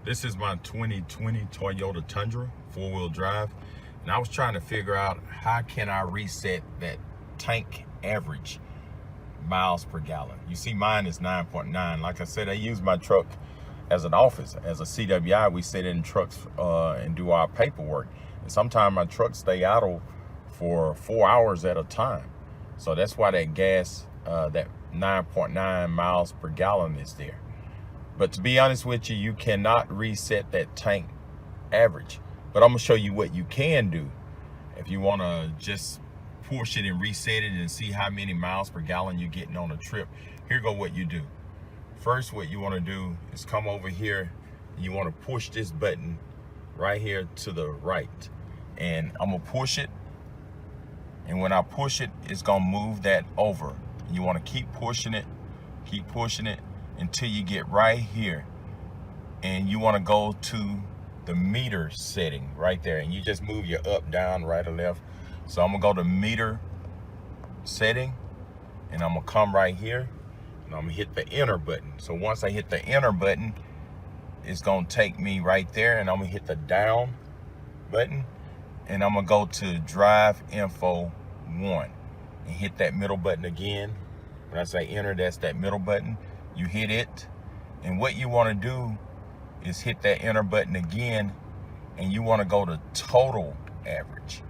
This is my 2020 Toyota Tundra, four-wheel drive. And I was trying to figure out how can I reset that tank average miles per gallon. You see mine is 9.9. Like I said, I use my truck as an office. As a CWI, we sit in trucks and do our paperwork. And sometimes my trucks stay idle for 4 hours at a time. So that's why that gas, that 9.9 miles per gallon is there. But to be honest with you, you cannot reset that tank average. But I'm gonna show you what you can do if you wanna just push it and reset it and see how many miles per gallon you're getting on a trip. Here go what you do. First, what you wanna do is come over here. You wanna push this button right here to the right. And I'm gonna push it. And when I push it, it's gonna move that over. You wanna keep pushing it until you get right here. And you wanna go to the meter setting right there. And you just move your up, down, right or left. So I'm gonna go to meter setting and I'm gonna come right here and I'm gonna hit the enter button. So once I hit the enter button, it's gonna take me right there and I'm gonna hit the down button and I'm gonna go to drive info 1 and hit that middle button again. When I say enter, that's that middle button. You hit it, and what you want to do is hit that enter button again, and you want to go to total average.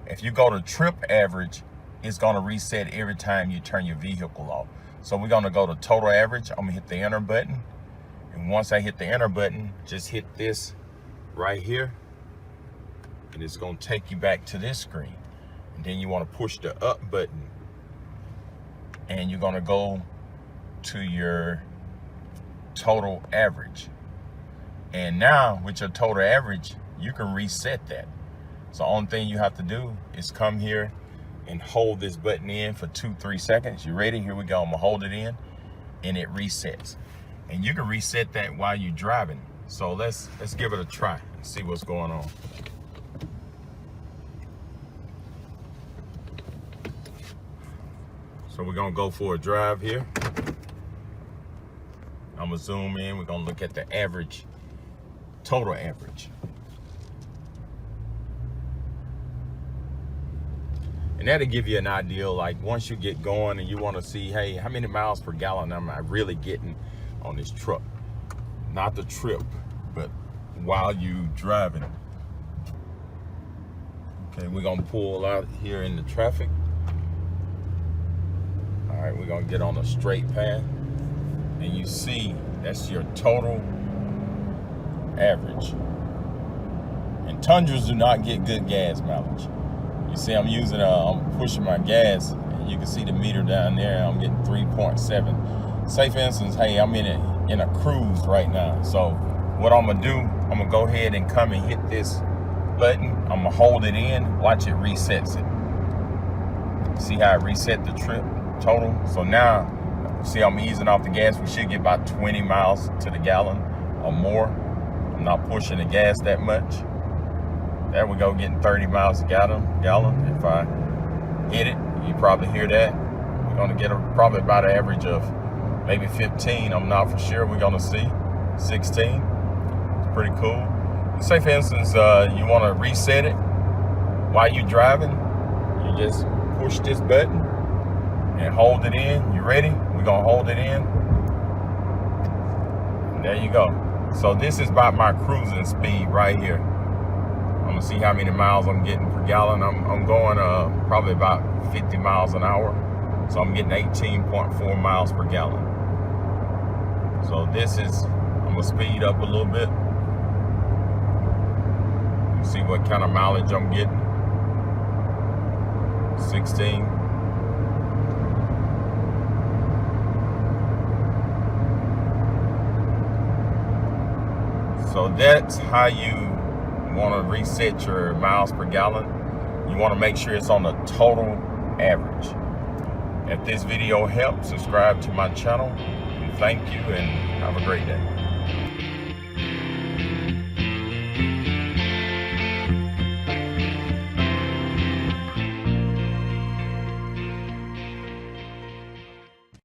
If you go to trip average, it's going to reset every time you turn your vehicle off. So we're going to go to total average. I'm going to hit the enter button, and once I hit the enter button, just hit this right here, and it's going to take you back to this screen. And then you want to push the up button, and you're going to go to your total average. And now with your total average, you can reset that. So the only thing you have to do is come here and hold this button in for 2-3 seconds. You ready? Here we go. I'm gonna hold it in and it resets. And you can reset that while you're driving. So let's give it a try and see what's going on. So we're gonna go for a drive here. I'm gonna zoom in. We're gonna look at the average, total average. And that'll give you an idea, like once you get going and you wanna see, hey, how many miles per gallon am I really getting on this truck? Not the trip, but while you driving. Okay, we're gonna pull out here in the traffic. All right, we're gonna get on a straight path. And you see, that's your total average. And Tundras do not get good gas mileage. You see, I'm pushing my gas, and you can see the meter down there. I'm getting 3.7. Say for instance, hey, I'm in a cruise right now. So what I'm gonna do, I'm gonna go ahead and come and hit this button. I'm gonna hold it in, watch it resets it. See how it reset the trip total? So now, see, I'm easing off the gas. We should get about 20 miles to the gallon or more. I'm not pushing the gas that much. There we go, getting 30 miles a gallon. If I hit it, you probably hear that. We're gonna get probably about an average of maybe 15. I'm not for sure. We're gonna see 16. It's pretty cool. Say for instance, you wanna reset it while you're driving. You just push this button and hold it in. You ready? We're gonna hold it in. And there you go. So this is about my cruising speed right here. I'm gonna see how many miles I'm getting per gallon. I'm going probably about 50 miles an hour. So I'm getting 18.4 miles per gallon. So this is, I'm gonna speed up a little bit. See what kind of mileage I'm getting. 16. So that's how you want to reset your miles per gallon. You want to make sure it's on the total average. If this video helped, subscribe to my channel. And thank you and have a great day.